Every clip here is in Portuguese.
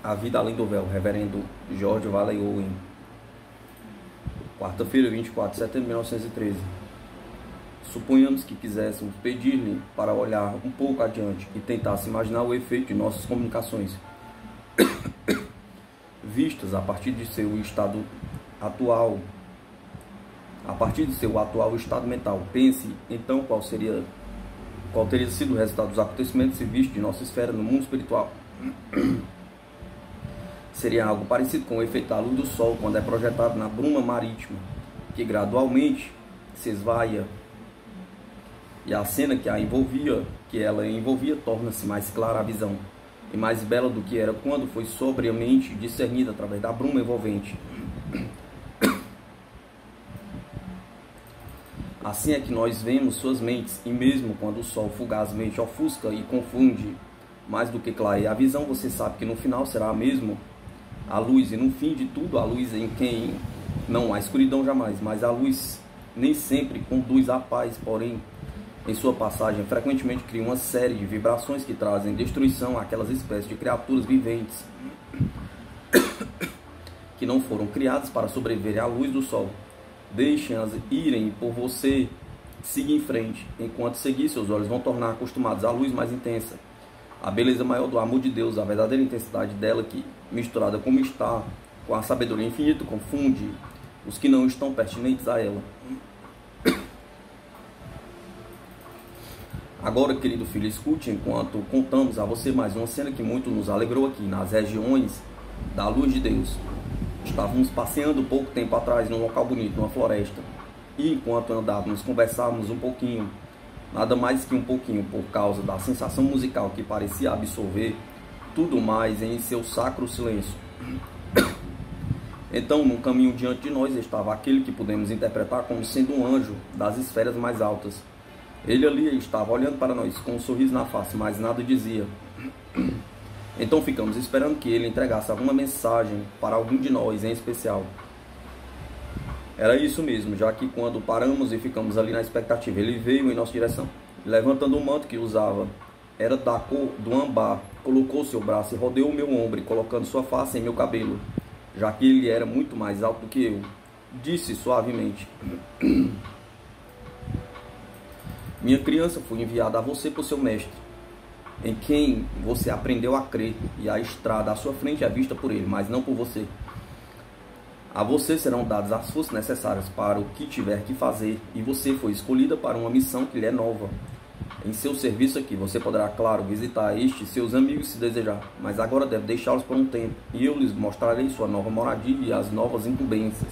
A Vida Além do Véu, Reverendo George Valley Owen. Quarta-feira, 24 de setembro de 1913. Suponhamos que quiséssemos pedir-lhe para olhar um pouco adiante e tentasse imaginar o efeito de nossas comunicações, vistas a partir de seu estado atual, a partir de seu atual estado mental. Pense, então, qual teria sido o resultado dos acontecimentos se visto de nossa esfera no mundo espiritual. Seria algo parecido com o efeito da luz do Sol quando é projetado na bruma marítima, que gradualmente se esvaia, e a cena que ela envolvia, torna-se mais clara a visão, e mais bela do que era quando foi sobriamente discernida através da bruma envolvente. Assim é que nós vemos suas mentes, e mesmo quando o sol fugazmente ofusca e confunde mais do que clareia a visão, você sabe que no final será mesmo a luz, e no fim de tudo a luz em quem não há escuridão jamais, mas a luz nem sempre conduz à paz, porém em sua passagem frequentemente cria uma série de vibrações que trazem destruição àquelas espécies de criaturas viventes que não foram criadas para sobreviver à luz do sol. Deixem-as irem por você, siga em frente. Enquanto seguir, seus olhos vão tornar acostumados à luz mais intensa, a beleza maior do amor de Deus, a verdadeira intensidade dela que, misturada como está com a sabedoria infinita, confunde os que não estão pertinentes a ela. Agora, querido filho, escute enquanto contamos a você mais uma cena que muito nos alegrou aqui, nas regiões da luz de Deus. Estávamos passeando pouco tempo atrás num local bonito, numa floresta, e enquanto andávamos, conversávamos um pouquinho, nada mais que um pouquinho, por causa da sensação musical que parecia absorver tudo mais em seu sacro silêncio. Então, num caminho diante de nós estava aquele que podemos interpretar como sendo um anjo das esferas mais altas. Ele ali estava olhando para nós com um sorriso na face, mas nada dizia. Então ficamos esperando que ele entregasse alguma mensagem para algum de nós em especial. Era isso mesmo, já que quando paramos e ficamos ali na expectativa, ele veio em nossa direção. Levantando o manto que usava, era da cor do âmbar, colocou seu braço e rodeou o meu ombro, colocando sua face em meu cabelo, já que ele era muito mais alto do que eu. Disse suavemente: minha criança, fui enviada a você por seu mestre, em quem você aprendeu a crer, e a estrada à sua frente é vista por ele, mas não por você. A você serão dadas as forças necessárias para o que tiver que fazer, e você foi escolhida para uma missão que lhe é nova. Em seu serviço aqui, você poderá, claro, visitar estes seus amigos se desejar, mas agora deve deixá-los por um tempo, e eu lhes mostrarei sua nova moradia e as novas incumbências.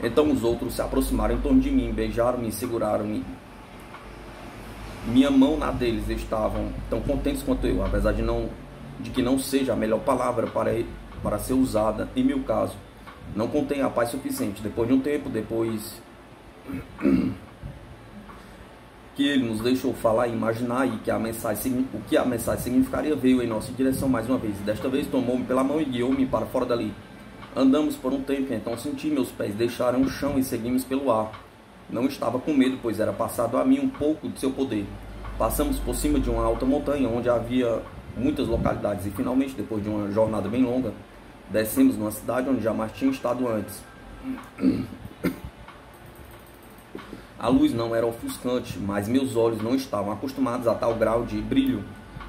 Então os outros se aproximaram em torno de mim, beijaram-me e seguraram-me. Minha mão na deles, estavam tão contentes quanto eu, apesar de que não seja a melhor palavra para ser usada em meu caso. Não contém a paz suficiente. Depois de um tempo, depois que ele nos deixou falar e imaginar e que o que a mensagem significaria, veio em nossa direção mais uma vez. Desta vez tomou-me pela mão e guiou-me para fora dali. Andamos por um tempo, então senti meus pés deixarem o chão e seguimos pelo ar. Não estava com medo, pois era passado a mim um pouco de seu poder. Passamos por cima de uma alta montanha, onde havia muitas localidades, e finalmente, depois de uma jornada bem longa, descemos numa cidade onde jamais tinha estado antes. A luz não era ofuscante, mas meus olhos não estavam acostumados a tal grau de brilho.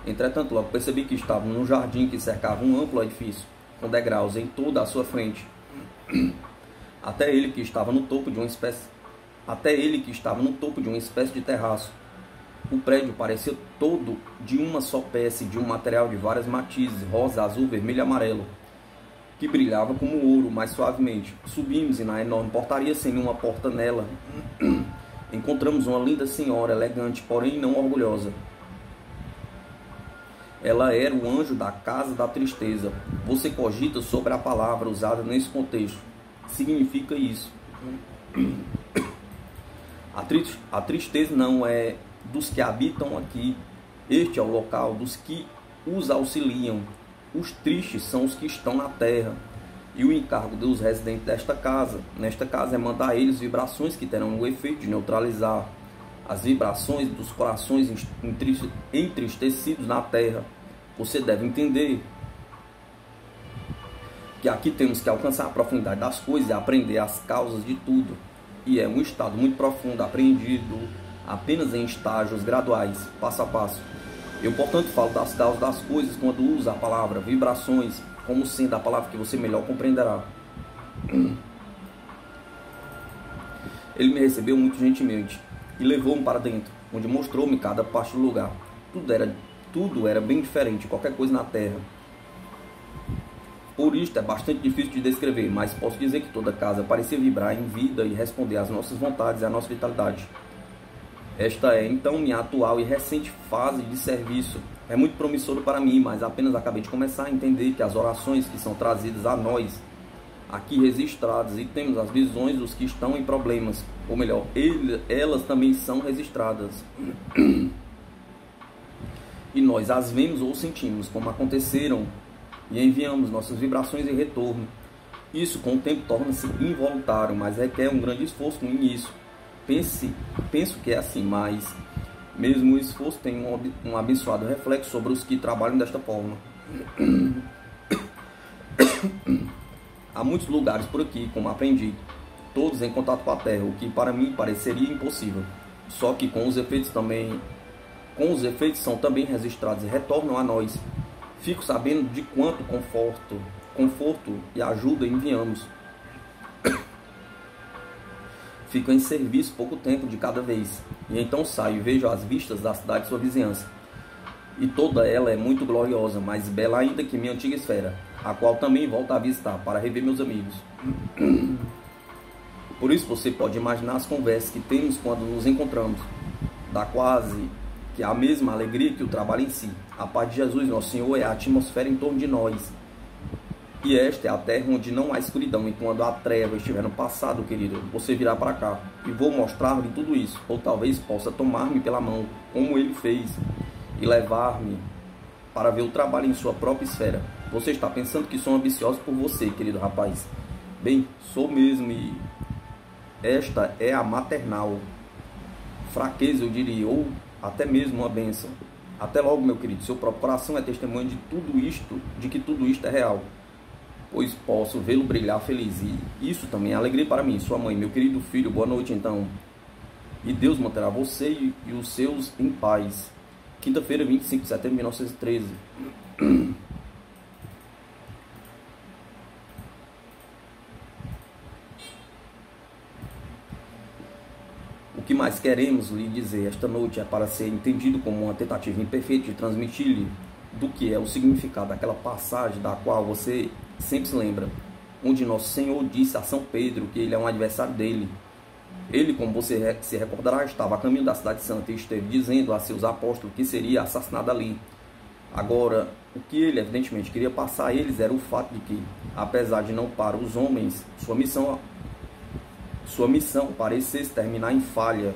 Entretanto, logo percebi que estávamos num jardim que cercava um amplo edifício, com degraus em toda a sua frente, até ele que estava no topo de uma espécie de terraço. O prédio parecia todo de uma só peça, de um material de vários matizes, rosa, azul, vermelho e amarelo, que brilhava como ouro, mais suavemente. Subimos e na enorme portaria, sem nenhuma porta nela, encontramos uma linda senhora, elegante, porém não orgulhosa. Ela era o anjo da casa da tristeza. Você cogita sobre a palavra usada nesse contexto. Significa isso. A tristeza não é dos que habitam aqui. Este é o local dos que os auxiliam. Os tristes são os que estão na terra. E o encargo dos residentes nesta casa é mandar a eles vibrações que terão o efeito de neutralizar as vibrações dos corações entristecidos na terra. Você deve entender que aqui temos que alcançar a profundidade das coisas e aprender as causas de tudo. E é um estado muito profundo, aprendido apenas em estágios graduais, passo a passo. Eu, portanto, falo das causas das coisas quando uso a palavra vibrações como sendo a palavra que você melhor compreenderá. Ele me recebeu muito gentilmente e levou-me para dentro, onde mostrou-me cada parte do lugar. Tudo era bem diferente de qualquer coisa na terra. Por isto é bastante difícil de descrever, mas posso dizer que toda casa parecia vibrar em vida e responder às nossas vontades e à nossa vitalidade. Esta é, então, minha atual e recente fase de serviço. É muito promissora para mim, mas apenas acabei de começar a entender que as orações que são trazidas a nós, aqui registradas, e temos as visões dos que estão em problemas, ou melhor, elas também são registradas. E nós as vemos ou sentimos como aconteceram e enviamos nossas vibrações em retorno. Isso com o tempo torna-se involuntário, mas requer um grande esforço no início. Penso que é assim, mas mesmo o esforço tem um abençoado reflexo sobre os que trabalham desta forma. Há muitos lugares por aqui, como aprendi, todos em contato com a terra, o que para mim pareceria impossível. Só que com os efeitos são também registrados e retornam a nós. Fico sabendo de quanto conforto e ajuda enviamos. Fico em serviço pouco tempo de cada vez, e então saio e vejo as vistas da cidade e sua vizinhança. E toda ela é muito gloriosa, mais bela ainda que minha antiga esfera, a qual também volto a visitar para rever meus amigos. Por isso você pode imaginar as conversas que temos quando nos encontramos. Dá quase que a mesma alegria que o trabalho em si. A paz de Jesus, nosso Senhor, é a atmosfera em torno de nós. E esta é a terra onde não há escuridão. E quando a treva estiver no passado, querido, você virá para cá e vou mostrar-lhe tudo isso. Ou talvez possa tomar-me pela mão, como ele fez, e levar-me para ver o trabalho em sua própria esfera. Você está pensando que sou ambicioso por você, querido rapaz? Bem, sou mesmo, e esta é a maternal fraqueza, eu diria, ou até mesmo uma bênção. Até logo, meu querido. Seu próprio coração é testemunho de tudo isto, de que tudo isto é real, pois posso vê-lo brilhar feliz, e isso também é alegria para mim. Sua mãe, meu querido filho, boa noite então, e Deus manterá você e os seus em paz. Quinta-feira, 25 de setembro de 1913. O que mais queremos lhe dizer esta noite é para ser entendido como uma tentativa imperfeita de transmitir-lhe do que é o significado daquela passagem da qual você sempre se lembra, onde nosso Senhor disse a São Pedro que ele é um adversário dele. Ele, como você se recordará, estava a caminho da cidade santa e esteve dizendo a seus apóstolos que seria assassinado ali. Agora, o que ele evidentemente queria passar a eles era o fato de que, apesar de não para os homens, sua missão parecesse terminar em falha.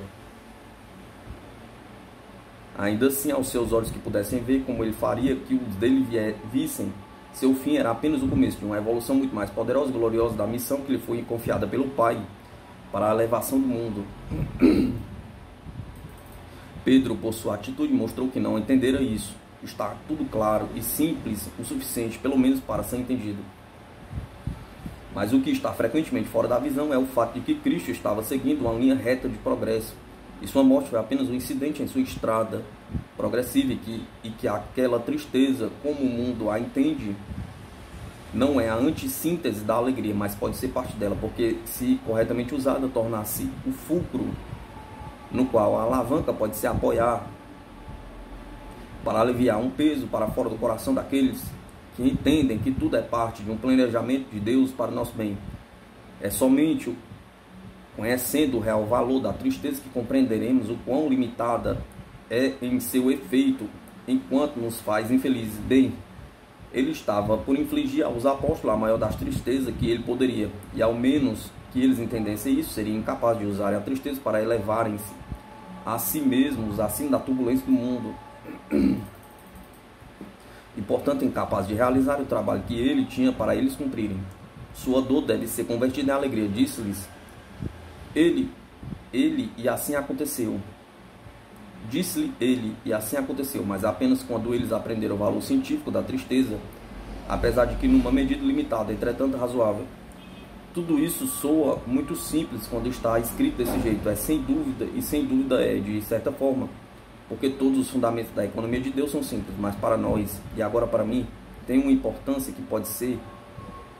Ainda assim, aos seus olhos que pudessem ver como ele faria que os dele vissem, seu fim era apenas o começo de uma evolução muito mais poderosa e gloriosa da missão que lhe foi confiada pelo Pai para a elevação do mundo. Pedro, por sua atitude, mostrou que não entendera isso. Está tudo claro e simples o suficiente, pelo menos para ser entendido. Mas o que está frequentemente fora da visão é o fato de que Cristo estava seguindo uma linha reta de progresso, e sua morte foi apenas um incidente em sua estrada progressiva, e que aquela tristeza, como o mundo a entende, não é a antissíntese da alegria, mas pode ser parte dela, porque se corretamente usada, tornar-se o fulcro no qual a alavanca pode se apoiar para aliviar um peso para fora do coração daqueles que entendem que tudo é parte de um planejamento de Deus para o nosso bem. É somente conhecendo o real valor da tristeza que compreenderemos o quão limitada é em seu efeito enquanto nos faz infelizes. Bem, ele estava por infligir aos apóstolos a maior das tristezas que ele poderia, e ao menos que eles entendessem isso, seriam incapazes de usar a tristeza para elevarem-se a si mesmos acima da turbulência do mundo, e portanto incapazes de realizar o trabalho que ele tinha para eles cumprirem. Sua dor deve ser convertida em alegria, disse-lhes ele, e assim aconteceu. Disse-lhe ele, e assim aconteceu, mas apenas quando eles aprenderam o valor científico da tristeza, apesar de que numa medida limitada, entretanto razoável. Tudo isso soa muito simples quando está escrito desse jeito, sem dúvida é, de certa forma, porque todos os fundamentos da economia de Deus são simples, mas para nós, e agora para mim, tem uma importância que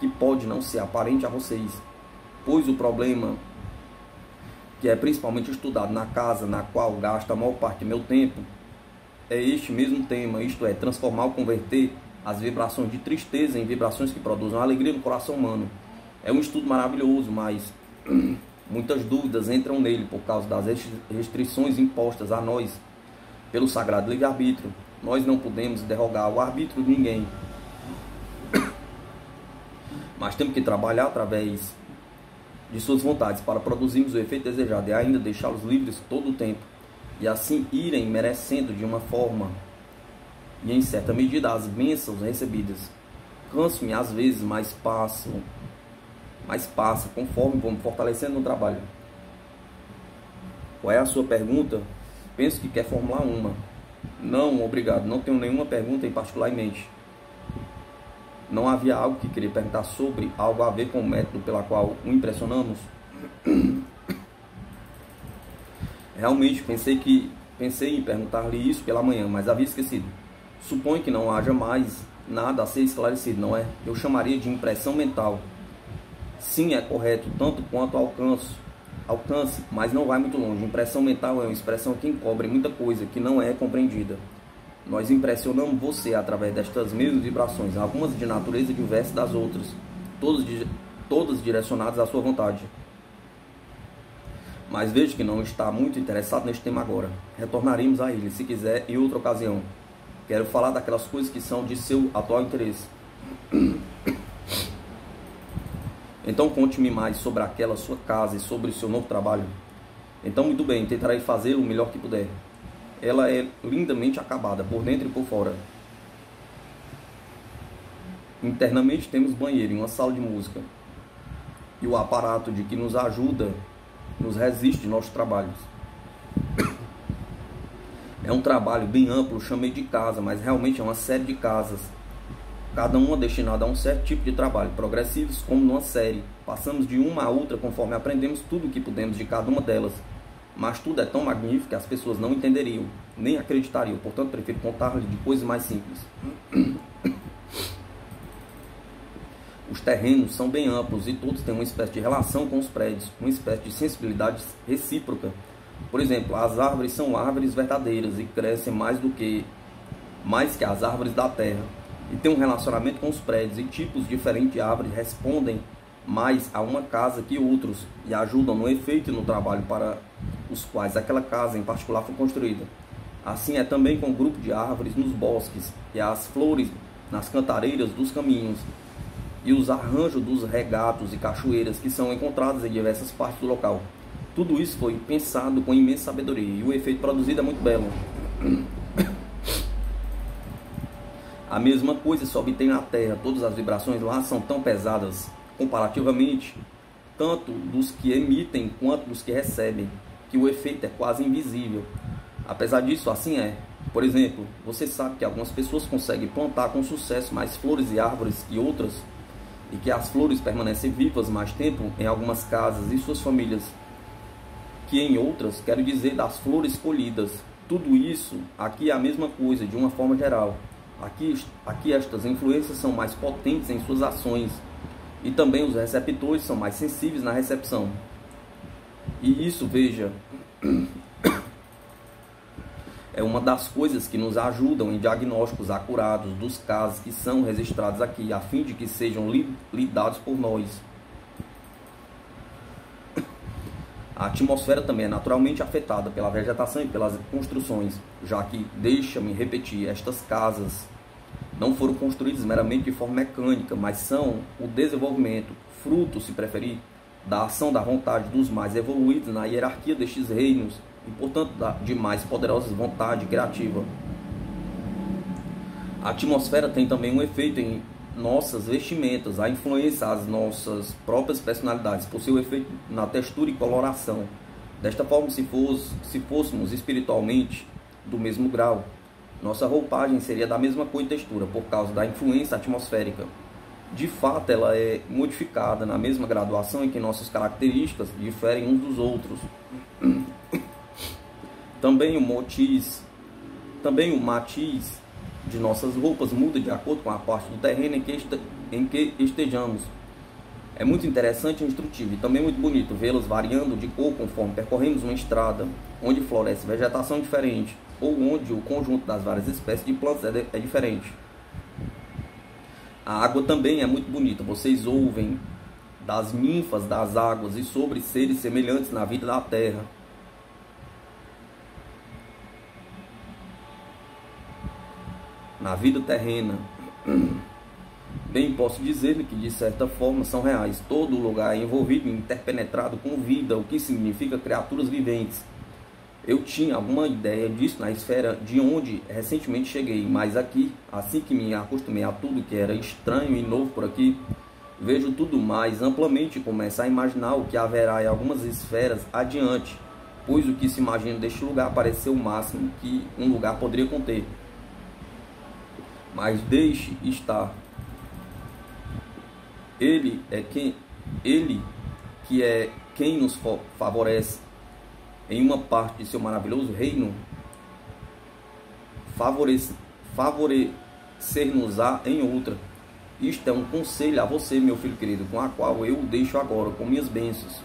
pode não ser aparente a vocês, pois o problema que é principalmente estudado na casa na qual gasto a maior parte do meu tempo, é este mesmo tema, isto é, transformar ou converter as vibrações de tristeza em vibrações que produzam alegria no coração humano. É um estudo maravilhoso, mas muitas dúvidas entram nele por causa das restrições impostas a nós pelo sagrado livre-arbítrio. Nós não podemos derrogar o arbítrio de ninguém, mas temos que trabalhar através de suas vontades para produzirmos o efeito desejado e ainda deixá-los livres todo o tempo, e assim irem merecendo de uma forma e em certa medida as bênçãos recebidas. Canso-me às vezes, mas passa, conforme vou me fortalecendo no trabalho. Qual é a sua pergunta? Penso que quer formular uma. Não, obrigado, não tenho nenhuma pergunta em particular em mente. Não havia algo que queria perguntar sobre, algo a ver com o método pela qual o impressionamos? Realmente pensei em perguntar-lhe isso pela manhã, mas havia esquecido. Suponho que não haja mais nada a ser esclarecido, não é? Eu chamaria de impressão mental. Sim, é correto, tanto quanto alcance, mas não vai muito longe. Impressão mental é uma expressão que encobre muita coisa que não é compreendida. Nós impressionamos você através destas mesmas vibrações, algumas de natureza diversa das outras, todas direcionadas à sua vontade. Mas vejo que não está muito interessado neste tema agora. Retornaremos a ele, se quiser, em outra ocasião. Quero falar daquelas coisas que são de seu atual interesse. Então conte-me mais sobre aquela sua casa e sobre o seu novo trabalho. Então, muito bem, tentarei fazê-lo o melhor que puder. Ela é lindamente acabada, por dentro e por fora. Internamente temos banheiro e uma sala de música. E o aparato de que nos ajuda, nos resiste de nossos trabalhos. É um trabalho bem amplo, chamei de casa, mas realmente é uma série de casas, cada uma destinada a um certo tipo de trabalho, progressivos como numa série. Passamos de uma a outra conforme aprendemos tudo o que pudemos de cada uma delas. Mas tudo é tão magnífico que as pessoas não entenderiam, nem acreditariam. Portanto, prefiro contar-lhes de coisas mais simples. Os terrenos são bem amplos e todos têm uma espécie de relação com os prédios, uma espécie de sensibilidade recíproca. Por exemplo, as árvores são árvores verdadeiras e crescem mais que as árvores da terra. E têm um relacionamento com os prédios, e tipos diferentes de árvores respondem mais a uma casa que outros e ajudam no efeito e no trabalho para os quais aquela casa em particular foi construída. Assim é também com o grupo de árvores nos bosques e as flores nas cantareiras dos caminhos e os arranjos dos regatos e cachoeiras que são encontrados em diversas partes do local. Tudo isso foi pensado com imensa sabedoria e o efeito produzido é muito belo. A mesma coisa se obtém na Terra. Todas as vibrações lá são tão pesadas, comparativamente, tanto dos que emitem quanto dos que recebem, que o efeito é quase invisível. Apesar disso, assim é. Por exemplo, você sabe que algumas pessoas conseguem plantar com sucesso mais flores e árvores que outras, e que as flores permanecem vivas mais tempo em algumas casas e suas famílias que em outras, quero dizer, das flores colhidas. Tudo isso aqui é a mesma coisa, de uma forma geral. Aqui estas influências são mais potentes em suas ações e também os receptores são mais sensíveis na recepção. E isso, veja, é uma das coisas que nos ajudam em diagnósticos acurados dos casos que são registrados aqui, a fim de que sejam lidados por nós. A atmosfera também é naturalmente afetada pela vegetação e pelas construções, já que, deixa-me repetir, estas casas não foram construídas meramente de forma mecânica, mas são o desenvolvimento, fruto, se preferir, da ação da vontade dos mais evoluídos na hierarquia destes reinos e, portanto, de mais poderosa vontade criativa. A atmosfera tem também um efeito em nossas vestimentas, a influência às nossas próprias personalidades, por seu efeito na textura e coloração. Desta forma, se fôssemos espiritualmente do mesmo grau, nossa roupagem seria da mesma cor e textura, por causa da influência atmosférica. De fato, ela é modificada na mesma graduação em que nossas características diferem uns dos outros. Também o matiz de nossas roupas muda de acordo com a parte do terreno em que estejamos. É muito interessante e instrutivo, e também muito bonito vê-las variando de cor conforme percorremos uma estrada onde floresce vegetação diferente, ou onde o conjunto das várias espécies de plantas é diferente. A água também é muito bonita. Vocês ouvem das ninfas das águas e sobre seres semelhantes na vida da terra. Na vida terrena. Bem, posso dizer que de certa forma são reais. Todo lugar é envolvido e interpenetrado com vida, o que significa criaturas viventes. Eu tinha alguma ideia disso na esfera de onde recentemente cheguei, mas aqui, assim que me acostumei a tudo que era estranho e novo por aqui, vejo tudo mais amplamente e começo a imaginar o que haverá em algumas esferas adiante, pois o que se imagina deste lugar parece ser o máximo que um lugar poderia conter. Mas deixe estar. Ele que é quem nos favorece em uma parte de seu maravilhoso reino, favorecer-nos-á em outra. Isto é um conselho a você, meu filho querido, com a qual eu o deixo agora com minhas bênçãos.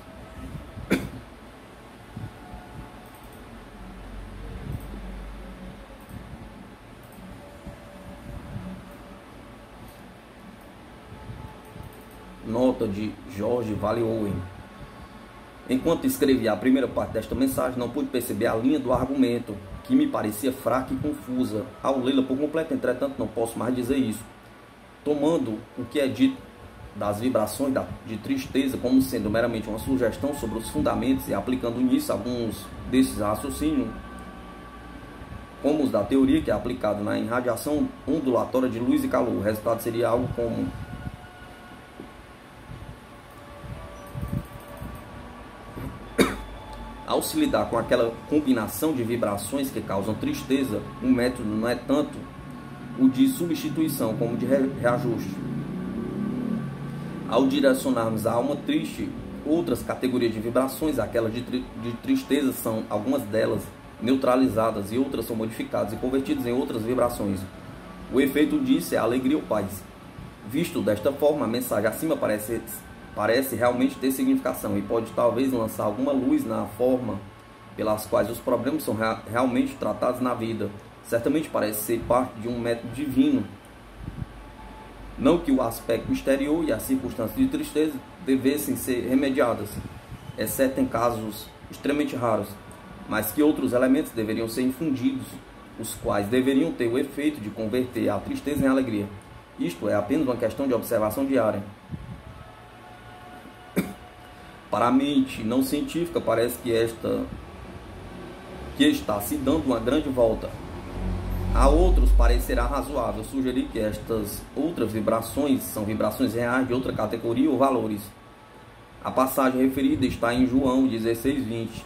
Nota de George Vale Owen. Enquanto escrevia a primeira parte desta mensagem, não pude perceber a linha do argumento, que me parecia fraca e confusa. Ao lê-la por completo, entretanto, não posso mais dizer isso. Tomando o que é dito das vibrações de tristeza como sendo meramente uma sugestão sobre os fundamentos e aplicando nisso alguns desses raciocínios, como os da teoria que é aplicado na irradiação ondulatória de luz e calor, o resultado seria algo como: ao se lidar com aquela combinação de vibrações que causam tristeza, o método não é tanto o de substituição como de reajuste. Ao direcionarmos a alma triste outras categorias de vibrações, aquelas de tristeza são, algumas delas, neutralizadas e outras são modificadas e convertidas em outras vibrações. O efeito disso é a alegria ou paz. Visto desta forma, a mensagem acima parece realmente ter significação e pode talvez lançar alguma luz na forma pelas quais os problemas são realmente tratados na vida. Certamente parece ser parte de um método divino. Não que o aspecto exterior e as circunstâncias de tristeza devessem ser remediadas, exceto em casos extremamente raros, mas que outros elementos deveriam ser infundidos, os quais deveriam ter o efeito de converter a tristeza em alegria. Isto é apenas uma questão de observação diária. Para a mente não científica, parece que está se dando uma grande volta. A outros parecerá razoável sugerir que estas outras vibrações são vibrações reais de outra categoria ou valores. A passagem referida está em João 16:20.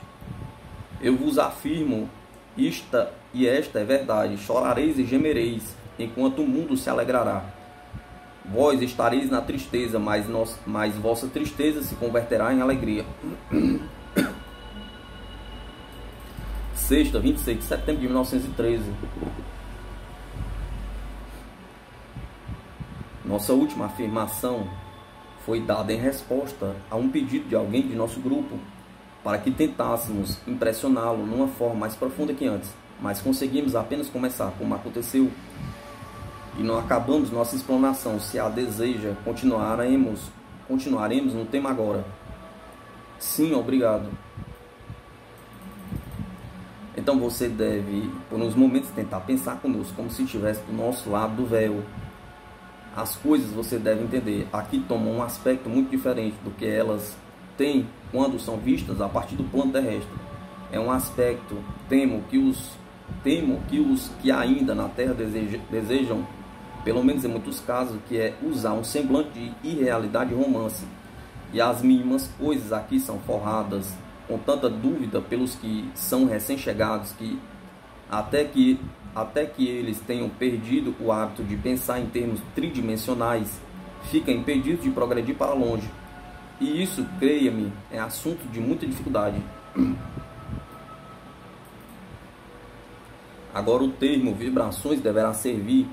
Eu vos afirmo, esta é verdade, chorareis e gemereis, enquanto o mundo se alegrará. Vós estareis na tristeza, mas vossa tristeza se converterá em alegria. Sexta, 26 de setembro de 1913. Nossa última afirmação foi dada em resposta a um pedido de alguém de nosso grupo para que tentássemos impressioná-lo numa forma mais profunda que antes, mas conseguimos apenas começar, como aconteceu, e não acabamos nossa explanação. Se a deseja, continuaremos no tema agora. Sim, obrigado. Então você deve, por uns momentos, tentar pensar conosco como se estivesse do nosso lado do véu. As coisas, você deve entender, aqui tomam um aspecto muito diferente do que elas têm quando são vistas a partir do plano terrestre. É um aspecto, temo que os que ainda na Terra desejam, pelo menos em muitos casos, que é usar um semblante de irrealidade e romance. E as mínimas coisas aqui são forradas com tanta dúvida pelos que são recém-chegados, que até que eles tenham perdido o hábito de pensar em termos tridimensionais, fica impedido de progredir para longe. E isso, creia-me, é assunto de muita dificuldade. Agora o termo vibrações deverá servir,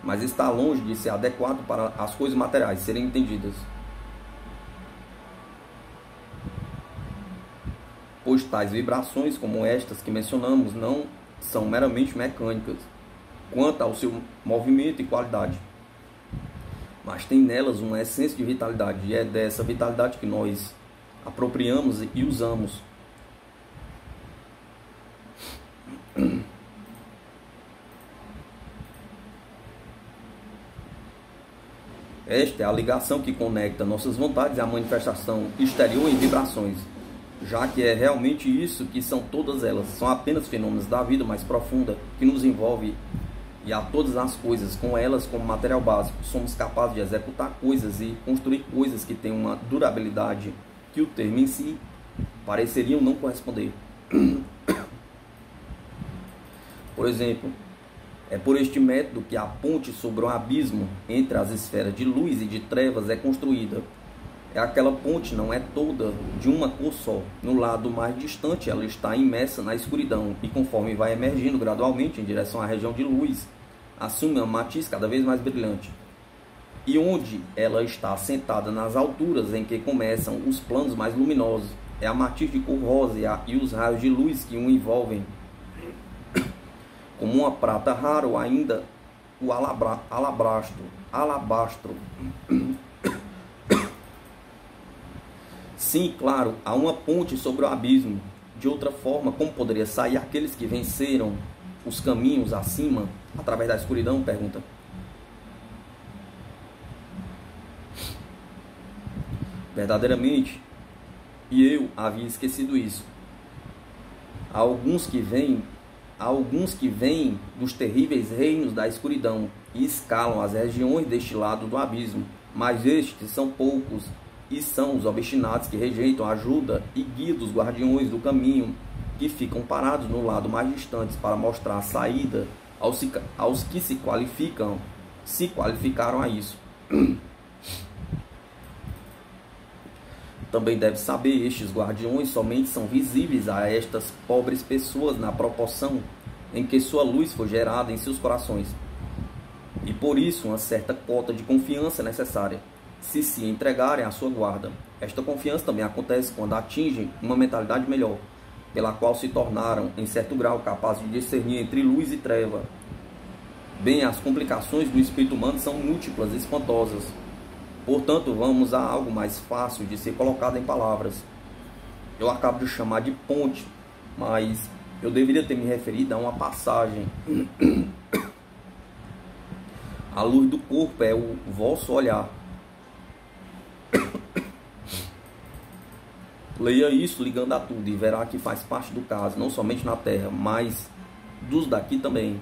mas está longe de ser adequado para as coisas materiais serem entendidas. Pois tais vibrações, como estas que mencionamos, não são meramente mecânicas quanto ao seu movimento e qualidade, mas tem nelas uma essência de vitalidade, e é dessa vitalidade que nós apropriamos e usamos. Esta é a ligação que conecta nossas vontades à manifestação exterior em vibrações, já que é realmente isso que são todas elas, são apenas fenômenos da vida mais profunda que nos envolve, e a todas as coisas, com elas como material básico, somos capazes de executar coisas e construir coisas que têm uma durabilidade que o termo em si pareceriam não corresponder. Por exemplo, é por este método que a ponte sobre o abismo entre as esferas de luz e de trevas é construída. Aquela ponte não é toda de uma cor só. No lado mais distante ela está imersa na escuridão e conforme vai emergindo gradualmente em direção à região de luz, assume uma matiz cada vez mais brilhante. E onde ela está assentada nas alturas em que começam os planos mais luminosos, é a matiz de cor rosa e os raios de luz que o envolvem, como uma prata rara ou ainda o alabastro. Sim, claro, há uma ponte sobre o abismo. De outra forma, como poderia sair aqueles que venceram os caminhos acima, através da escuridão? Pergunta. Verdadeiramente, e eu havia esquecido isso. Há alguns que vêm dos terríveis reinos da escuridão e escalam as regiões deste lado do abismo, mas estes são poucos, e são os obstinados que rejeitam a ajuda e guia dos guardiões do caminho, que ficam parados no lado mais distante para mostrar a saída aos que se qualificaram a isso. Também deve saber, estes guardiões somente são visíveis a estas pobres pessoas na proporção em que sua luz foi gerada em seus corações. E por isso uma certa cota de confiança é necessária, se entregarem à sua guarda. Esta confiança também acontece quando atingem uma mentalidade melhor, pela qual se tornaram, em certo grau, capazes de discernir entre luz e treva. Bem, as complicações do espírito humano são múltiplas e espantosas. Portanto, vamos a algo mais fácil de ser colocado em palavras. Eu acabo de chamar de ponte, mas eu deveria ter me referido a uma passagem. A luz do corpo é o vosso olhar. Leia isso ligando a tudo e verá que faz parte do caso, não somente na terra, mas dos daqui também.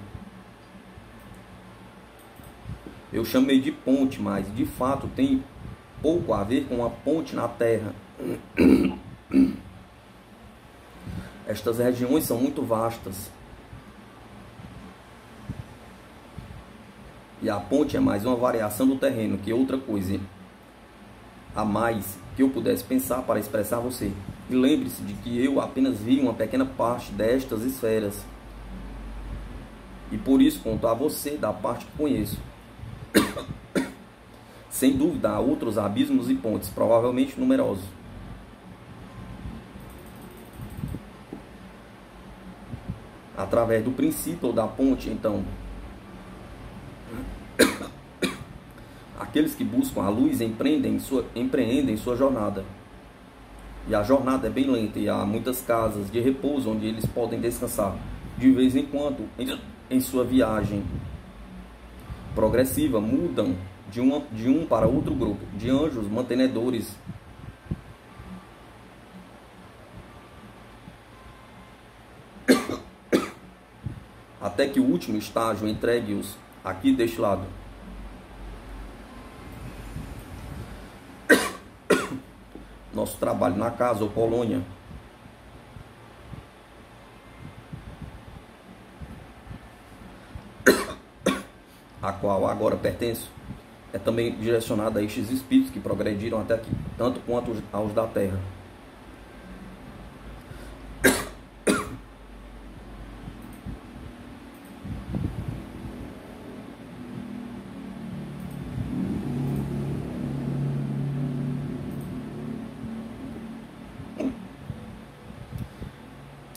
Eu chamei de ponte, mas de fato tem pouco a ver com a ponte na terra. Estas regiões são muito vastas. E a ponte é mais uma variação do terreno que outra coisa a mais que eu pudesse pensar para expressar a você. E lembre-se de que eu apenas vi uma pequena parte destas esferas. E por isso conto a você da parte que conheço. Sem dúvida há outros abismos e pontes, provavelmente numerosos. Através do princípio da ponte, então, aqueles que buscam a luz empreendem sua jornada. E a jornada é bem lenta e há muitas casas de repouso onde eles podem descansar de vez em quando em sua viagem progressiva. Mudam de um para outro grupo de anjos mantenedores. Até que o último estágio entregue-os aqui deste lado. Nosso trabalho na casa ou colônia a qual agora pertenço, é também direcionada a estes espíritos que progrediram até aqui, tanto quanto aos da Terra.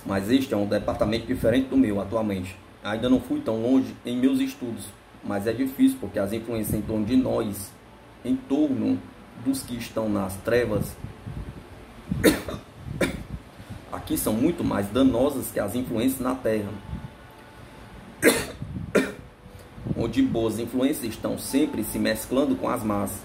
Mas este é um departamento diferente do meu atualmente. Ainda não fui tão longe em meus estudos, mas é difícil porque as influências em torno de nós, em torno dos que estão nas trevas, aqui são muito mais danosas que as influências na Terra, onde boas influências estão sempre se mesclando com as más.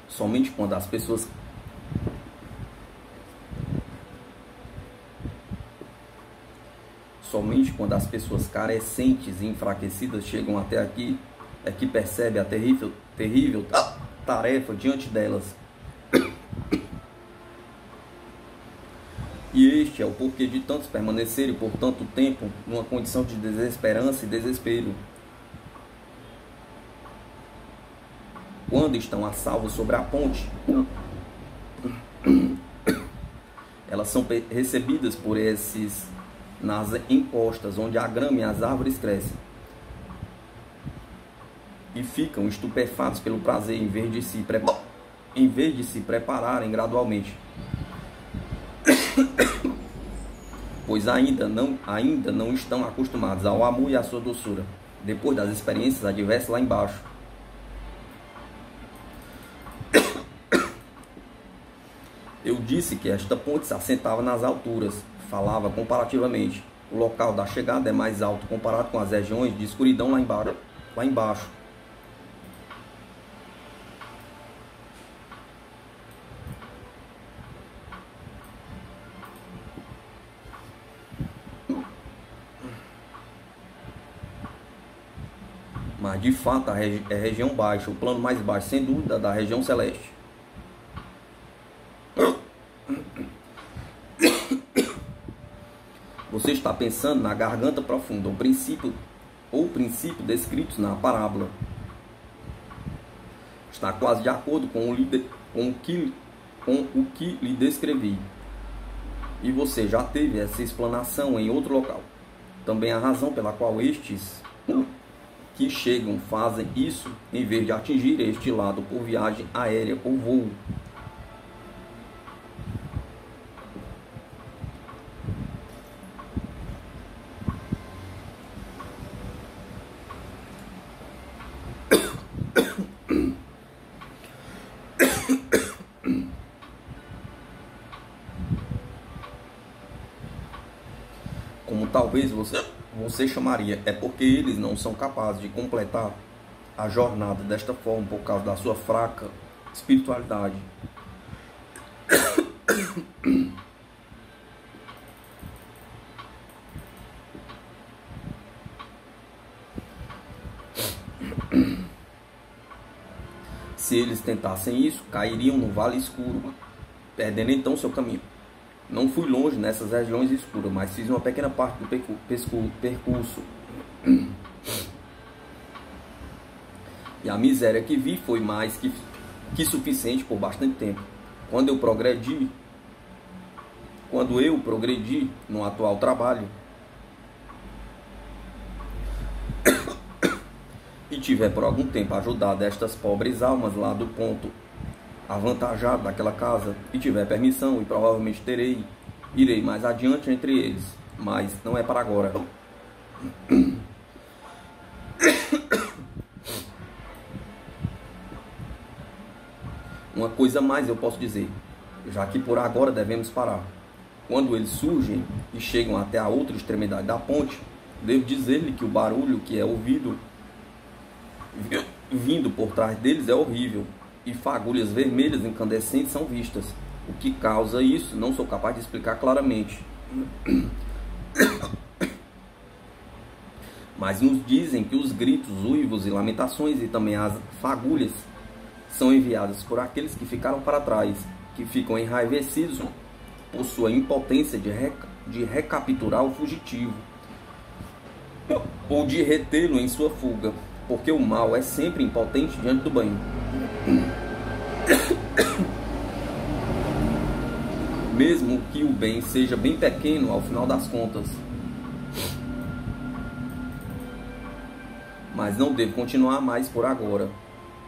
Somente quando as pessoas carecentes e enfraquecidas chegam até aqui é que percebe a terrível tarefa diante delas. E este é o porquê de tantos permanecerem por tanto tempo numa condição de desesperança e desespero, quando estão a salvo sobre a ponte. Elas são recebidas por esses nas encostas, onde a grama e as árvores crescem, e ficam estupefatos pelo prazer, em vez de se prepararem gradualmente, pois ainda não estão acostumados ao amor e à sua doçura, depois das experiências adversas lá embaixo. Eu disse que esta ponte se assentava nas alturas, falava comparativamente. O local da chegada é mais alto comparado com as regiões de escuridão lá embaixo. Mas de fato é a região baixa, o plano mais baixo, sem dúvida, da região celeste. Você está pensando na garganta profunda, o princípio descrito na parábola. Está quase de acordo com o que lhe descrevi. E você já teve essa explanação em outro local. Também a razão pela qual estes que chegam fazem isso em vez de atingir este lado por viagem aérea ou voo. Como talvez você chamaria, é porque eles não são capazes de completar a jornada desta forma por causa da sua fraca espiritualidade. Se eles tentassem isso, cairiam no vale escuro, perdendo então seu caminho. Não fui longe nessas regiões escuras, mas fiz uma pequena parte do percurso. E a miséria que vi foi mais que suficiente por bastante tempo. Quando eu progredi no atual trabalho e tiver por algum tempo ajudado estas pobres almas lá do ponto avantajado daquela casa, e tiver permissão, e provavelmente irei mais adiante entre eles, mas não é para agora. Uma coisa a mais eu posso dizer, já que por agora devemos parar. Quando eles surgem e chegam até a outra extremidade da ponte, devo dizer-lhe que o barulho que é ouvido vindo por trás deles é horrível, e fagulhas vermelhas incandescentes são vistas. O que causa isso, não sou capaz de explicar claramente. Mas nos dizem que os gritos, uivos e lamentações e também as fagulhas são enviadas por aqueles que ficaram para trás, que ficam enraivecidos por sua impotência de recapturar o fugitivo ou de retê-lo em sua fuga, porque o mal é sempre impotente diante do bem. Mesmo que o bem seja bem pequeno ao final das contas. Mas não devo continuar mais por agora.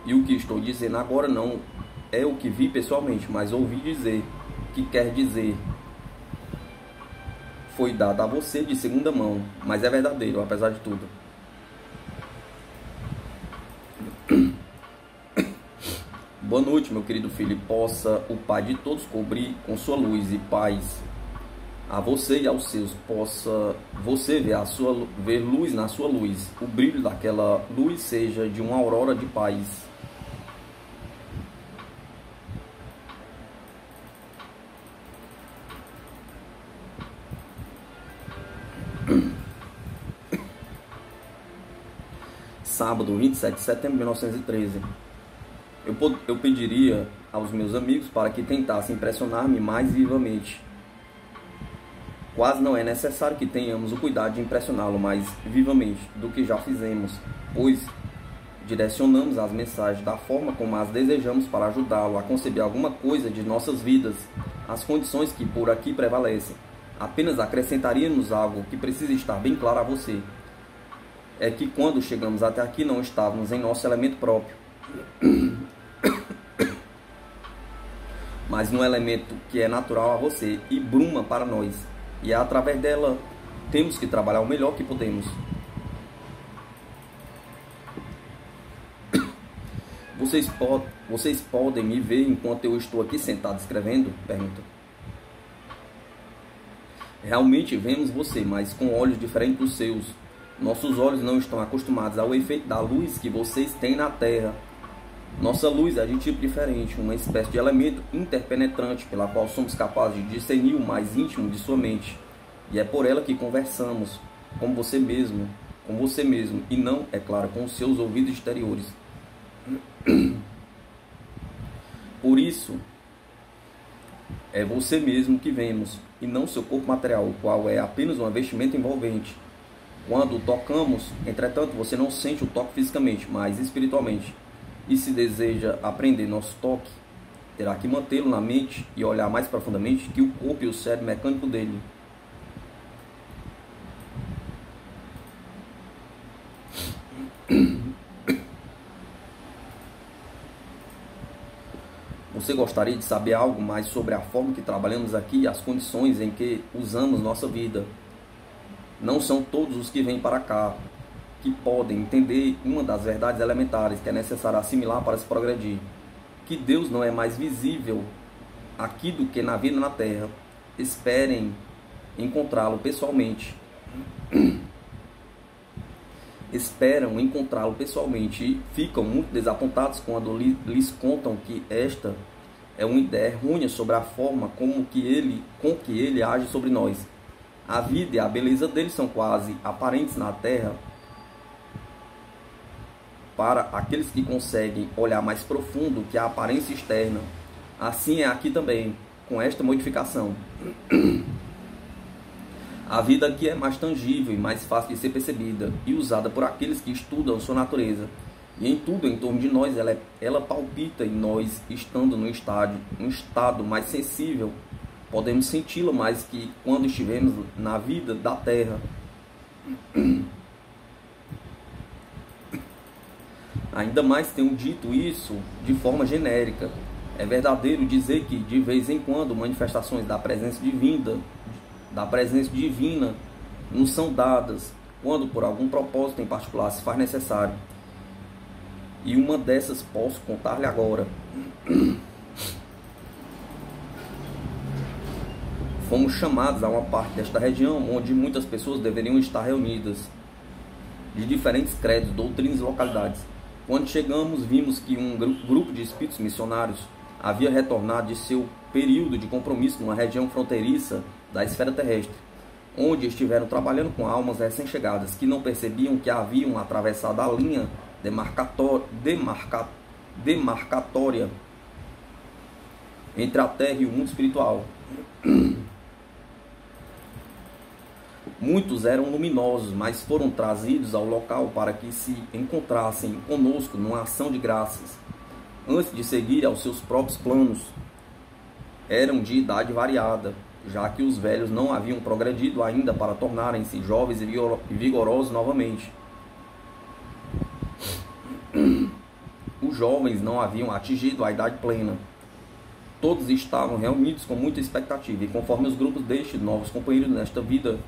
E o que estou dizendo agora não é o que vi pessoalmente, mas ouvi dizer, que quer dizer, foi dado a você de segunda mão, mas é verdadeiro, apesar de tudo. Boa noite, meu querido filho, possa o Pai de todos cobrir com sua luz e paz a você e aos seus, possa você ver luz na sua luz, o brilho daquela luz seja de uma aurora de paz. Sábado, 27 de setembro de 1913. Eu pediria aos meus amigos para que tentassem impressionar-me mais vivamente. Quase não é necessário que tenhamos o cuidado de impressioná-lo mais vivamente do que já fizemos, pois direcionamos as mensagens da forma como as desejamos para ajudá-lo a conceber alguma coisa de nossas vidas, as condições que por aqui prevalecem. Apenas acrescentaríamos algo que precisa estar bem claro a você. É que quando chegamos até aqui não estávamos em nosso elemento próprio, mas num elemento que é natural a você e bruma para nós, e é através dela temos que trabalhar o melhor que podemos. Vocês podem me ver enquanto eu estou aqui sentado escrevendo? Pergunta. Realmente vemos você, mas com olhos diferentes dos seus. Nossos olhos não estão acostumados ao efeito da luz que vocês têm na Terra. Nossa luz é de tipo diferente, uma espécie de elemento interpenetrante pela qual somos capazes de discernir o mais íntimo de sua mente. E é por ela que conversamos, com você mesmo, e não, é claro, com os seus ouvidos exteriores. Por isso, é você mesmo que vemos, e não seu corpo material, o qual é apenas um vestimenta envolvente. Quando o tocamos, entretanto, você não sente o toque fisicamente, mas espiritualmente. E se deseja aprender nosso toque, terá que mantê-lo na mente e olhar mais profundamente que o corpo e o cérebro mecânico dele. Você gostaria de saber algo mais sobre a forma que trabalhamos aqui e as condições em que usamos nossa vida? Não são todos os que vêm para cá que podem entender uma das verdades elementares que é necessário assimilar para se progredir. Que Deus não é mais visível aqui do que na vida na Terra. Esperem encontrá-lo pessoalmente. Esperam encontrá-lo pessoalmente e ficam muito desapontados quando lhes contam que esta é uma ideia errônea sobre a forma com que ele age sobre nós. A vida e a beleza dele são quase aparentes na Terra para aqueles que conseguem olhar mais profundo que a aparência externa. Assim é aqui também, com esta modificação. A vida aqui é mais tangível e mais fácil de ser percebida e usada por aqueles que estudam sua natureza. E em tudo em torno de nós ela palpita, e nós, estando num estado mais sensível, podemos senti-la mais que quando estivemos na vida da Terra. Ainda mais tenho dito isso de forma genérica. É verdadeiro dizer que, de vez em quando, manifestações da presença divina nos são dadas, quando por algum propósito em particular se faz necessário. E uma dessas posso contar-lhe agora. Fomos chamados a uma parte desta região onde muitas pessoas deveriam estar reunidas, de diferentes credos, doutrinas e localidades. Quando chegamos, vimos que um grupo de espíritos missionários havia retornado de seu período de compromisso numa região fronteiriça da esfera terrestre, onde estiveram trabalhando com almas recém-chegadas que não percebiam que haviam atravessado a linha demarcatória entre a terra e o mundo espiritual. Muitos eram luminosos, mas foram trazidos ao local para que se encontrassem conosco numa ação de graças, antes de seguir aos seus próprios planos. Eram de idade variada, já que os velhos não haviam progredido ainda para tornarem-se jovens e vigorosos novamente. Os jovens não haviam atingido a idade plena. Todos estavam reunidos com muita expectativa, e conforme os grupos destes novos companheiros nesta vida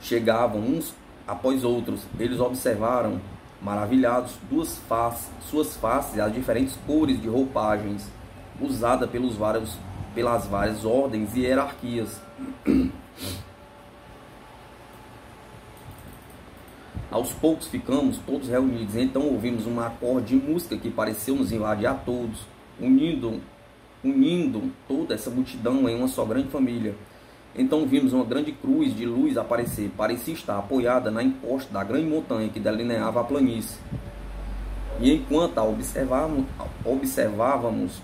chegavam uns após outros, eles observaram, maravilhados, suas faces e as diferentes cores de roupagens usadas pelas várias ordens e hierarquias. Aos poucos ficamos todos reunidos, então ouvimos um acorde de música que pareceu nos invadir a todos, unindo toda essa multidão em uma só grande família. Então vimos uma grande cruz de luz aparecer, parecia estar apoiada na encosta da grande montanha que delineava a planície. E enquanto a observávamos,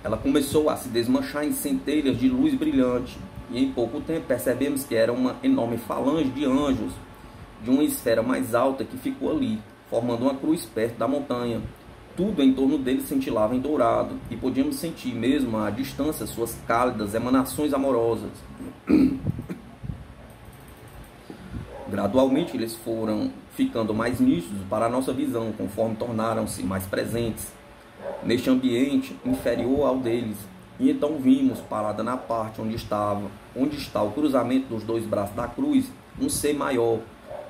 ela começou a se desmanchar em centelhas de luz brilhante, e em pouco tempo percebemos que era uma enorme falange de anjos de uma esfera mais alta que ficou ali, formando uma cruz perto da montanha. Tudo em torno dele cintilava em dourado, e podíamos sentir mesmo à distância suas cálidas emanações amorosas. Gradualmente eles foram ficando mais nítidos para a nossa visão, conforme tornaram-se mais presentes neste ambiente inferior ao deles. E então vimos, parada na parte onde está o cruzamento dos dois braços da cruz, um ser maior.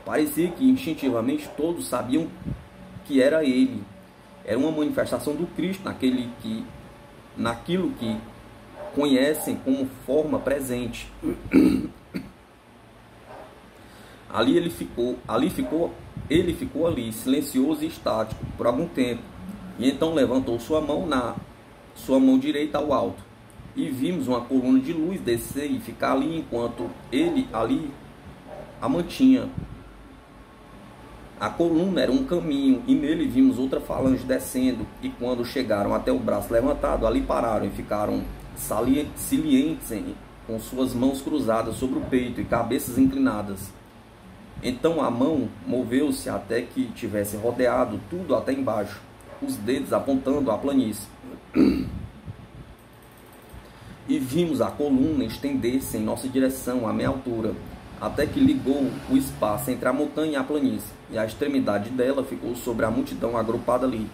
Parecia que instintivamente todos sabiam que era ele. Era uma manifestação do Cristo naquilo que conhecem como forma presente. Ele ficou ali, silencioso e estático, por algum tempo. E então levantou sua mão direita ao alto. E vimos uma coluna de luz descer e ficar ali enquanto ele ali a mantinha. A coluna era um caminho, e nele vimos outra falange descendo, e quando chegaram até o braço levantado, ali pararam e ficaram salientes com suas mãos cruzadas sobre o peito e cabeças inclinadas. Então a mão moveu-se até que tivesse rodeado tudo até embaixo, os dedos apontando à planície. E vimos a coluna estender-se em nossa direção, a meia altura, até que ligou o espaço entre a montanha e a planície, e a extremidade dela ficou sobre a multidão agrupada ali.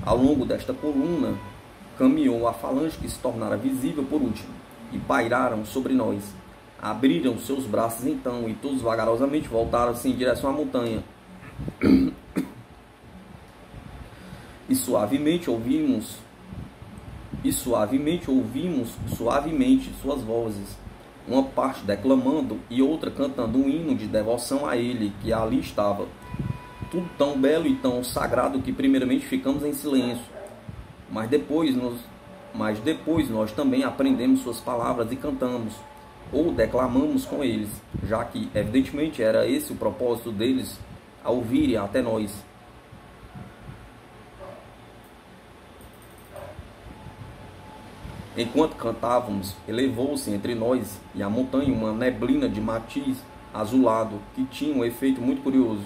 Ao longo desta coluna, caminhou a falange que se tornara visível por último, e pairaram sobre nós. Abriram seus braços então, e todos vagarosamente voltaram-se em direção à montanha. E suavemente ouvimos suas vozes, uma parte declamando e outra cantando um hino de devoção a ele que ali estava. Tudo tão belo e tão sagrado que primeiramente ficamos em silêncio, mas depois nós também aprendemos suas palavras e cantamos, ou declamamos com eles, já que evidentemente era esse o propósito deles ao virem até nós. Enquanto cantávamos, elevou-se entre nós e a montanha uma neblina de matiz azulado que tinha um efeito muito curioso.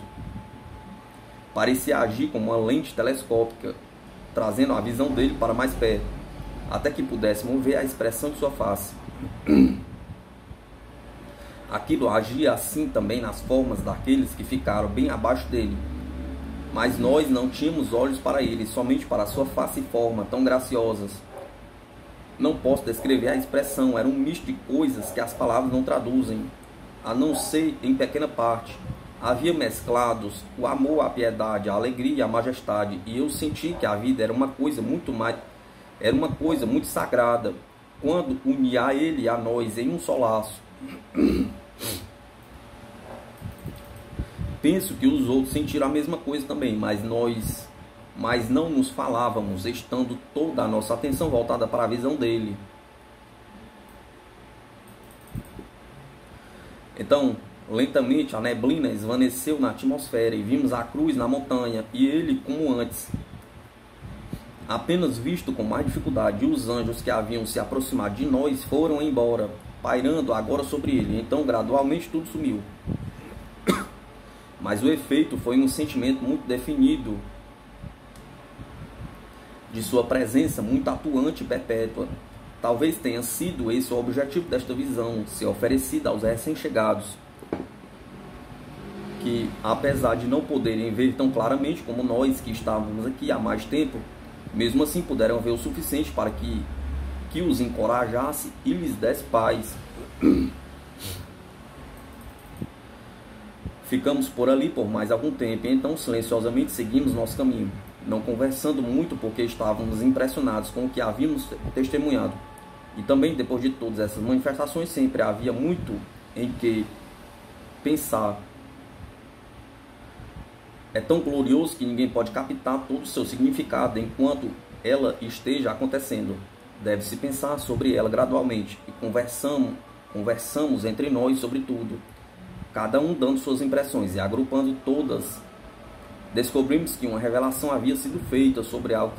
Parecia agir como uma lente telescópica, trazendo a visão dele para mais perto, até que pudéssemos ver a expressão de sua face. Aquilo agia assim também nas formas daqueles que ficaram bem abaixo dele. Mas nós não tínhamos olhos para ele, somente para sua face e forma tão graciosas. Não posso descrever a expressão, era um misto de coisas que as palavras não traduzem, a não ser em pequena parte. havia mesclados o amor, a piedade, a alegria e a majestade, e eu senti que a vida era uma coisa muito mais, era uma coisa muito sagrada, quando unia a ele e a nós em um só laço. Penso que os outros sentiram a mesma coisa também, mas não nos falávamos, estando toda a nossa atenção voltada para a visão dele. Então, lentamente a neblina esvaneceu na atmosfera e vimos a cruz na montanha, e ele como antes, apenas visto com mais dificuldade, e os anjos que haviam se aproximado de nós foram embora, pairando agora sobre ele. Então gradualmente tudo sumiu. Mas o efeito foi um sentimento muito definido de sua presença, muito atuante e perpétua. Talvez tenha sido esse o objetivo desta visão, ser oferecida aos recém-chegados, que apesar de não poderem ver tão claramente como nós que estávamos aqui há mais tempo, mesmo assim puderam ver o suficiente para que os encorajasse e lhes desse paz. Ficamos por ali por mais algum tempo, e então silenciosamente seguimos nosso caminho, não conversando muito porque estávamos impressionados com o que havíamos testemunhado. E também, depois de todas essas manifestações, sempre havia muito em que pensar. É tão glorioso que ninguém pode captar todo o seu significado enquanto ela esteja acontecendo. Deve-se pensar sobre ela gradualmente, e conversamos entre nós sobre tudo, cada um dando suas impressões, e agrupando todas, descobrimos que uma revelação havia sido feita sobre algo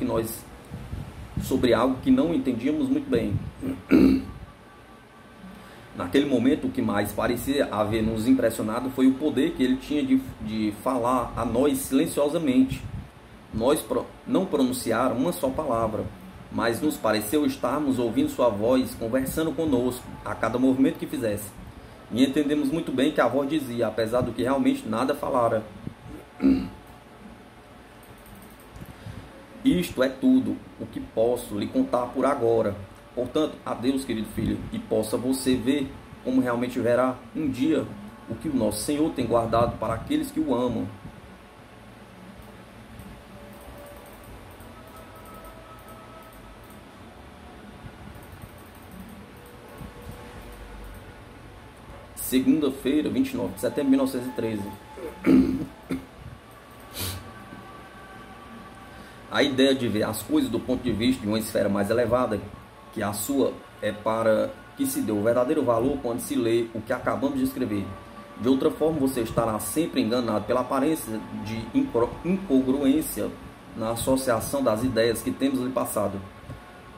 que não entendíamos muito bem. Naquele momento, o que mais parecia haver nos impressionado foi o poder que ele tinha de falar a nós silenciosamente. Nós não pronunciaram uma só palavra, mas nos pareceu estarmos ouvindo sua voz, conversando conosco a cada movimento que fizesse. E entendemos muito bem que a voz dizia, apesar do que realmente nada falara: isto é tudo o que posso lhe contar por agora. Portanto, adeus, querido filho, e possa você ver, como realmente verá um dia, o que o nosso Senhor tem guardado para aqueles que o amam. Segunda-feira, 29 de setembro de 1913. A ideia de ver as coisas do ponto de vista de uma esfera mais elevada que a sua é para que se dê o verdadeiro valor quando se lê o que acabamos de escrever. De outra forma, você estará sempre enganado pela aparência de incongruência na associação das ideias que temos lhe passado.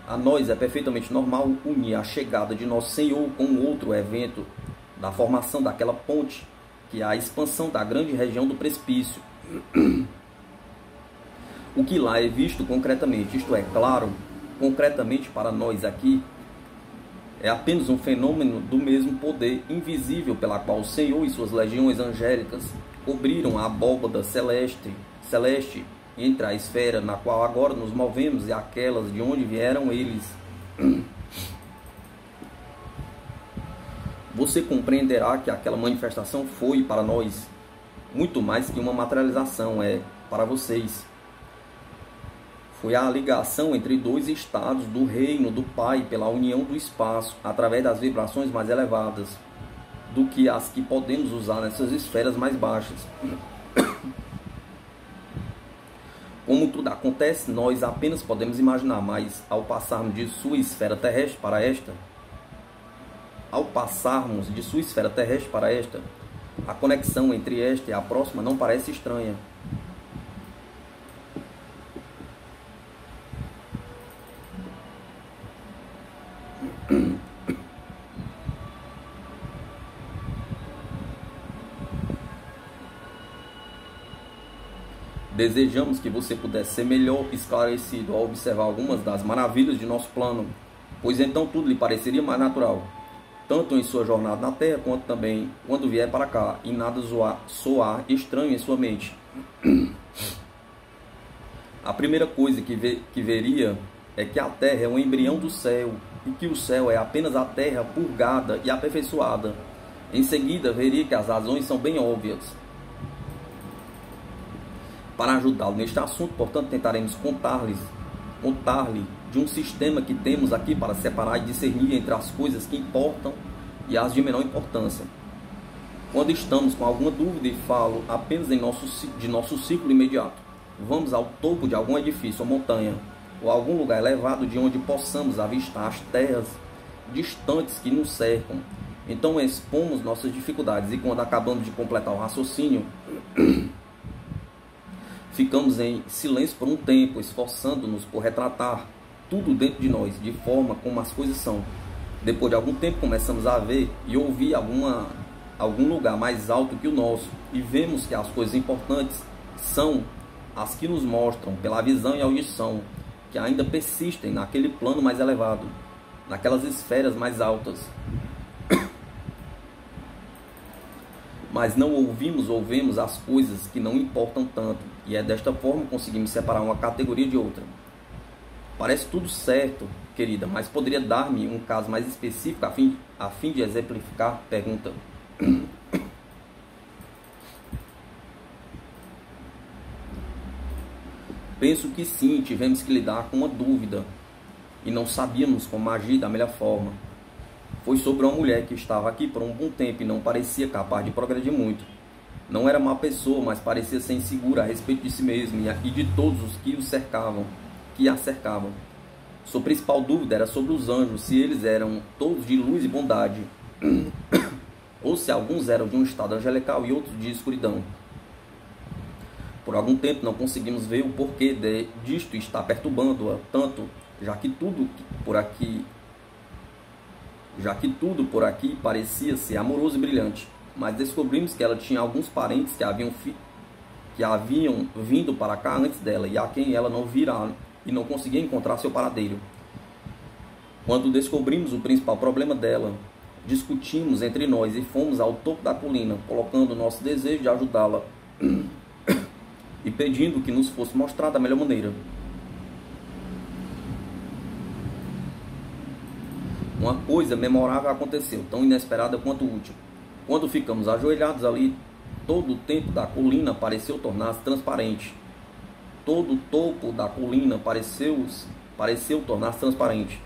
A nós é perfeitamente normal unir a chegada de nosso Senhor com outro evento da formação daquela ponte, que é a expansão da grande região do precipício. O que lá é visto concretamente, isto é, claro, concretamente para nós aqui, é apenas um fenômeno do mesmo poder invisível pela qual o Senhor e suas legiões angélicas cobriram a abóbada celeste entre a esfera na qual agora nos movemos e aquelas de onde vieram eles. Você compreenderá que aquela manifestação foi para nós muito mais que uma materialização, para vocês. Foi a ligação entre dois estados do reino do Pai pela união do espaço, através das vibrações mais elevadas do que as que podemos usar nessas esferas mais baixas. Como tudo acontece, nós apenas podemos imaginar, mas ao passarmos de sua esfera terrestre para esta, a conexão entre esta e a próxima não parece estranha. Desejamos que você pudesse ser melhor esclarecido ao observar algumas das maravilhas de nosso plano, pois então tudo lhe pareceria mais natural, tanto em sua jornada na Terra, quanto também quando vier para cá, e nada soar estranho em sua mente. A primeira coisa que veria é que a Terra é um embrião do céu, e que o céu é apenas a Terra purgada e aperfeiçoada. Em seguida, veria que as razões são bem óbvias. Para ajudá-lo neste assunto, portanto, tentaremos contar-lhe de um sistema que temos aqui para separar e discernir entre as coisas que importam e as de menor importância. Quando estamos com alguma dúvida, e falo apenas de nosso círculo imediato, vamos ao topo de algum edifício ou montanha, ou algum lugar elevado de onde possamos avistar as terras distantes que nos cercam. Então expomos nossas dificuldades, e quando acabamos de completar o raciocínio, ficamos em silêncio por um tempo, esforçando-nos por retratar tudo dentro de nós, de forma como as coisas são. Depois de algum tempo, começamos a ver e ouvir algum lugar mais alto que o nosso, e vemos que as coisas importantes são as que nos mostram, pela visão e audição, que ainda persistem naquele plano mais elevado, naquelas esferas mais altas. Mas não ouvemos as coisas que não importam tanto, e é desta forma que conseguimos separar uma categoria de outra. Parece tudo certo, querida, mas poderia dar-me um caso mais específico a fim de exemplificar? Pergunta. Penso que sim, tivemos que lidar com uma dúvida e não sabíamos como agir da melhor forma. Foi sobre uma mulher que estava aqui por um bom tempo e não parecia capaz de progredir muito. Não era má pessoa, mas parecia ser insegura a respeito de si mesma e de todos os que a cercavam. Sua principal dúvida era sobre os anjos, se eles eram todos de luz e bondade, ou se alguns eram de um estado angelical e outros de escuridão. Por algum tempo não conseguimos ver o porquê disto estar perturbando-a tanto, já que tudo por aqui parecia ser amoroso e brilhante. Mas descobrimos que ela tinha alguns parentes que haviam vindo para cá antes dela, e a quem ela não vira e não conseguia encontrar seu paradeiro. Quando descobrimos o principal problema dela, discutimos entre nós e fomos ao topo da colina, colocando nosso desejo de ajudá-la e pedindo que nos fosse mostrada a melhor maneira. Uma coisa memorável aconteceu, tão inesperada quanto útil. Quando ficamos ajoelhados ali, todo o tempo da colina pareceu tornar-se transparente. Todo o topo da colina pareceu tornar-se transparente.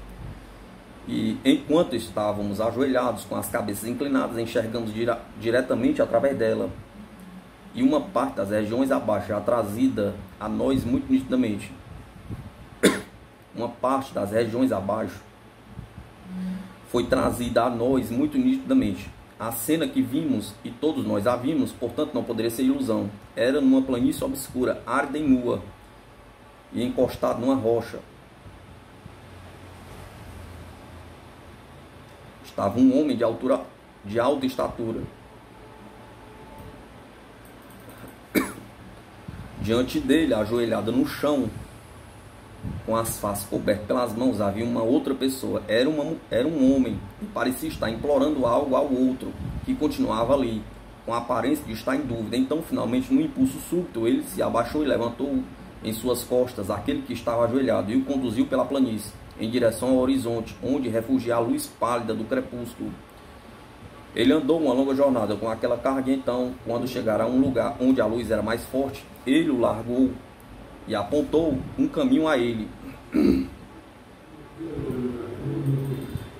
E enquanto estávamos ajoelhados com as cabeças inclinadas, enxergamos diretamente através dela. E uma parte das regiões abaixo já trazida a nós muito nitidamente. Uma parte das regiões abaixo foi trazida a nós muito nitidamente. A cena que vimos, e todos nós a vimos, portanto não poderia ser ilusão. Era numa planície obscura, árida e nua, e encostado numa rocha. Estava um homem de alta estatura. Diante dele, ajoelhada no chão, com as faces cobertas pelas mãos, havia uma outra pessoa. Era um homem, e parecia estar implorando algo ao outro, que continuava ali, com a aparência de estar em dúvida. Então, finalmente, num impulso súbito, ele se abaixou e levantou em suas costas aquele que estava ajoelhado, e o conduziu pela planície, em direção ao horizonte, onde refugia a luz pálida do crepúsculo. Ele andou uma longa jornada com aquela carga, e então, quando chegaram a um lugar onde a luz era mais forte, ele o largou e apontou um caminho a ele.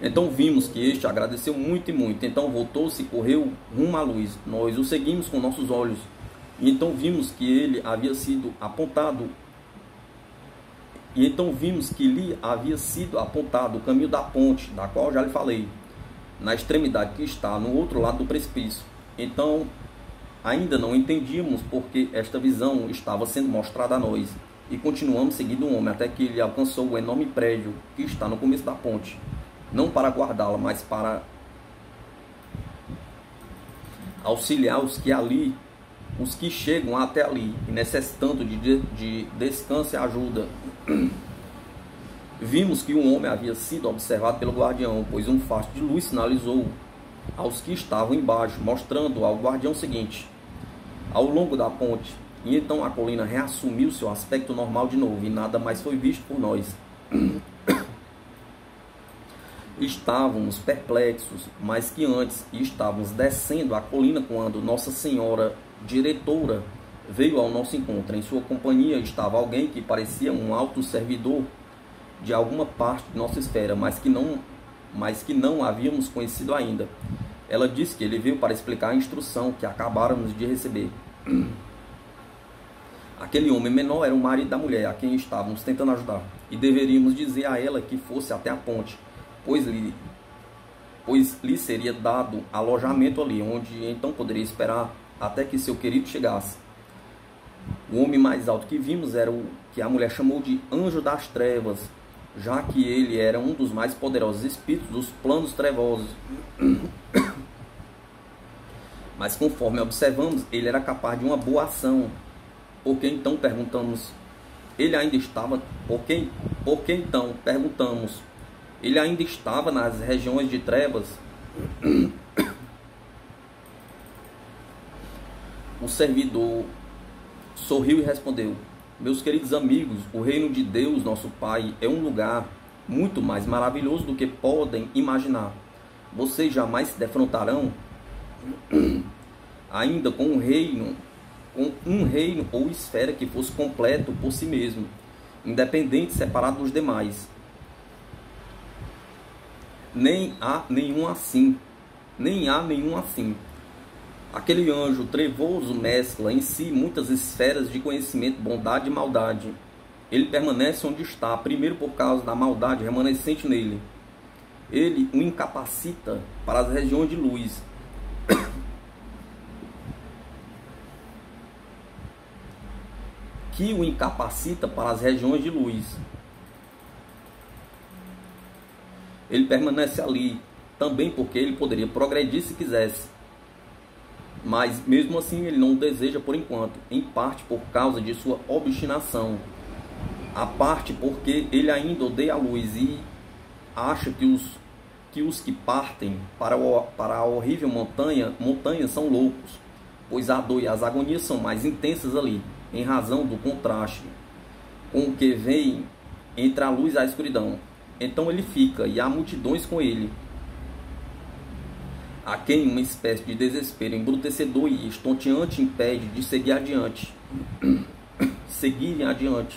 Então vimos que este agradeceu muito e muito. Então voltou-se e correu rumo à luz. Nós o seguimos com nossos olhos. E então vimos que ele havia sido apontado. E então vimos que lhe havia sido apontado o caminho da ponte, da qual já lhe falei, na extremidade que está no outro lado do precipício. Então ainda não entendíamos porque esta visão estava sendo mostrada a nós, e continuamos seguindo o homem até que ele alcançou o enorme prédio que está no começo da ponte, não para guardá-la, mas para auxiliar os que chegam até ali, e necessitando de descanso e ajuda. Vimos que um homem havia sido observado pelo guardião, pois um facho de luz sinalizou aos que estavam embaixo, mostrando ao guardião o seguinte: ao longo da ponte. E então a colina reassumiu seu aspecto normal de novo, e nada mais foi visto por nós. Estávamos perplexos, mais que antes, e estávamos descendo a colina quando Nossa Senhora Diretora veio ao nosso encontro. Em sua companhia estava alguém que parecia um alto servidor de alguma parte de nossa esfera, mas que não havíamos conhecido ainda. Ela disse que ele veio para explicar a instrução que acabáramos de receber. Aquele homem menor era o marido da mulher a quem estávamos tentando ajudar, e deveríamos dizer a ela que fosse até a ponte, pois lhe seria dado alojamento ali, onde então poderia esperar até que seu querido chegasse. O homem mais alto que vimos era o que a mulher chamou de anjo das trevas, já que ele era um dos mais poderosos espíritos dos planos trevosos. Mas conforme observamos, ele era capaz de uma boa ação. Por que então perguntamos? Ele ainda estava. Por que então perguntamos? Ele ainda estava nas regiões de trevas? O servidor sorriu e respondeu: meus queridos amigos, o reino de Deus, nosso Pai, é um lugar muito mais maravilhoso do que podem imaginar. Vocês jamais se defrontarão ainda com um reino ou esfera que fosse completo por si mesmo, independente, separado dos demais. Nem há nenhum assim. Aquele anjo trevoso mescla em si muitas esferas de conhecimento, bondade e maldade. Ele permanece onde está, primeiro por causa da maldade remanescente nele. Ele o incapacita para as regiões de luz. Que o incapacita para as regiões de luz. Ele permanece ali também porque ele poderia progredir se quisesse. Mas mesmo assim ele não o deseja por enquanto, em parte por causa de sua obstinação, a parte porque ele ainda odeia a luz e acha que os que partem para a horrível montanha são loucos, pois a dor e as agonias são mais intensas ali, em razão do contraste com o que vem entre a luz e a escuridão. Então ele fica, e há multidões com ele, a quem uma espécie de desespero embrutecedor e estonteante impede de seguir adiante. Seguirem adiante.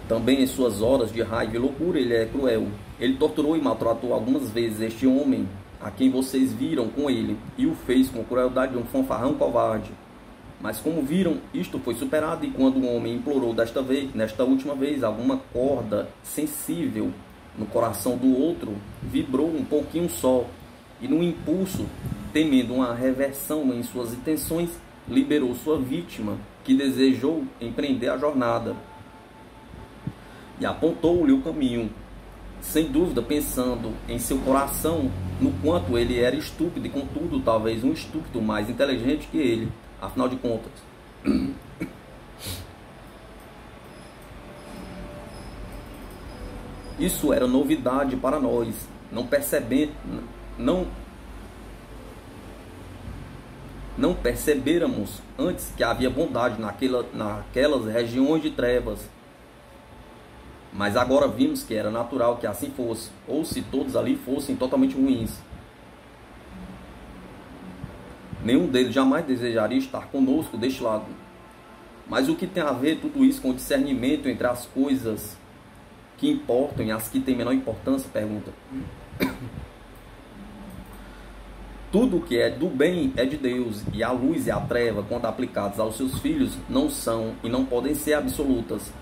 Também em suas horas de raiva e loucura ele é cruel. Ele torturou e maltratou algumas vezes este homem a quem vocês viram com ele, e o fez com crueldade de um fanfarrão covarde. Mas como viram, isto foi superado, e quando o homem implorou nesta última vez, alguma corda sensível no coração do outro vibrou um pouquinho só, e no impulso, temendo uma reversão em suas intenções, liberou sua vítima, que desejou empreender a jornada, e apontou-lhe o caminho, sem dúvida pensando em seu coração no quanto ele era estúpido, e contudo talvez um estúpido mais inteligente que ele, afinal de contas. Isso era novidade para nós. Não perceberamos antes que havia bondade naquelas regiões de trevas. Mas agora vimos que era natural que assim fosse, ou se todos ali fossem totalmente ruins. Nenhum deles jamais desejaria estar conosco deste lado. Mas o que tem a ver tudo isso com o discernimento entre as coisas que importam e as que têm menor importância? Pergunta. Tudo o que é do bem é de Deus, e a luz e a treva, quando aplicadas aos seus filhos, não são e não podem ser absolutas.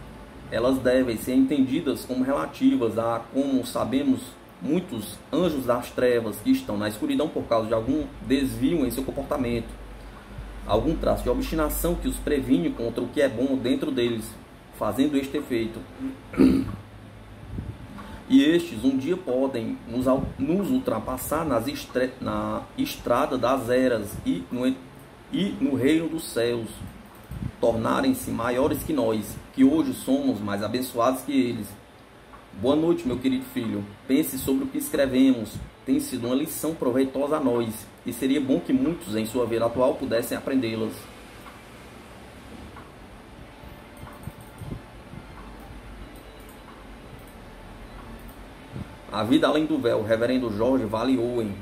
Elas devem ser entendidas como relativas a, como sabemos, muitos anjos das trevas que estão na escuridão por causa de algum desvio em seu comportamento, algum traço de obstinação que os previne contra o que é bom dentro deles, fazendo este efeito. E estes um dia podem nos ultrapassar na estrada das eras e no reino dos céus, tornarem-se maiores que nós, que hoje somos mais abençoados que eles. Boa noite, meu querido filho. Pense sobre o que escrevemos. Tem sido uma lição proveitosa a nós, e seria bom que muitos em sua vida atual pudessem aprendê-las. A Vida Além do Véu, Reverendo Jorge Vale Owen.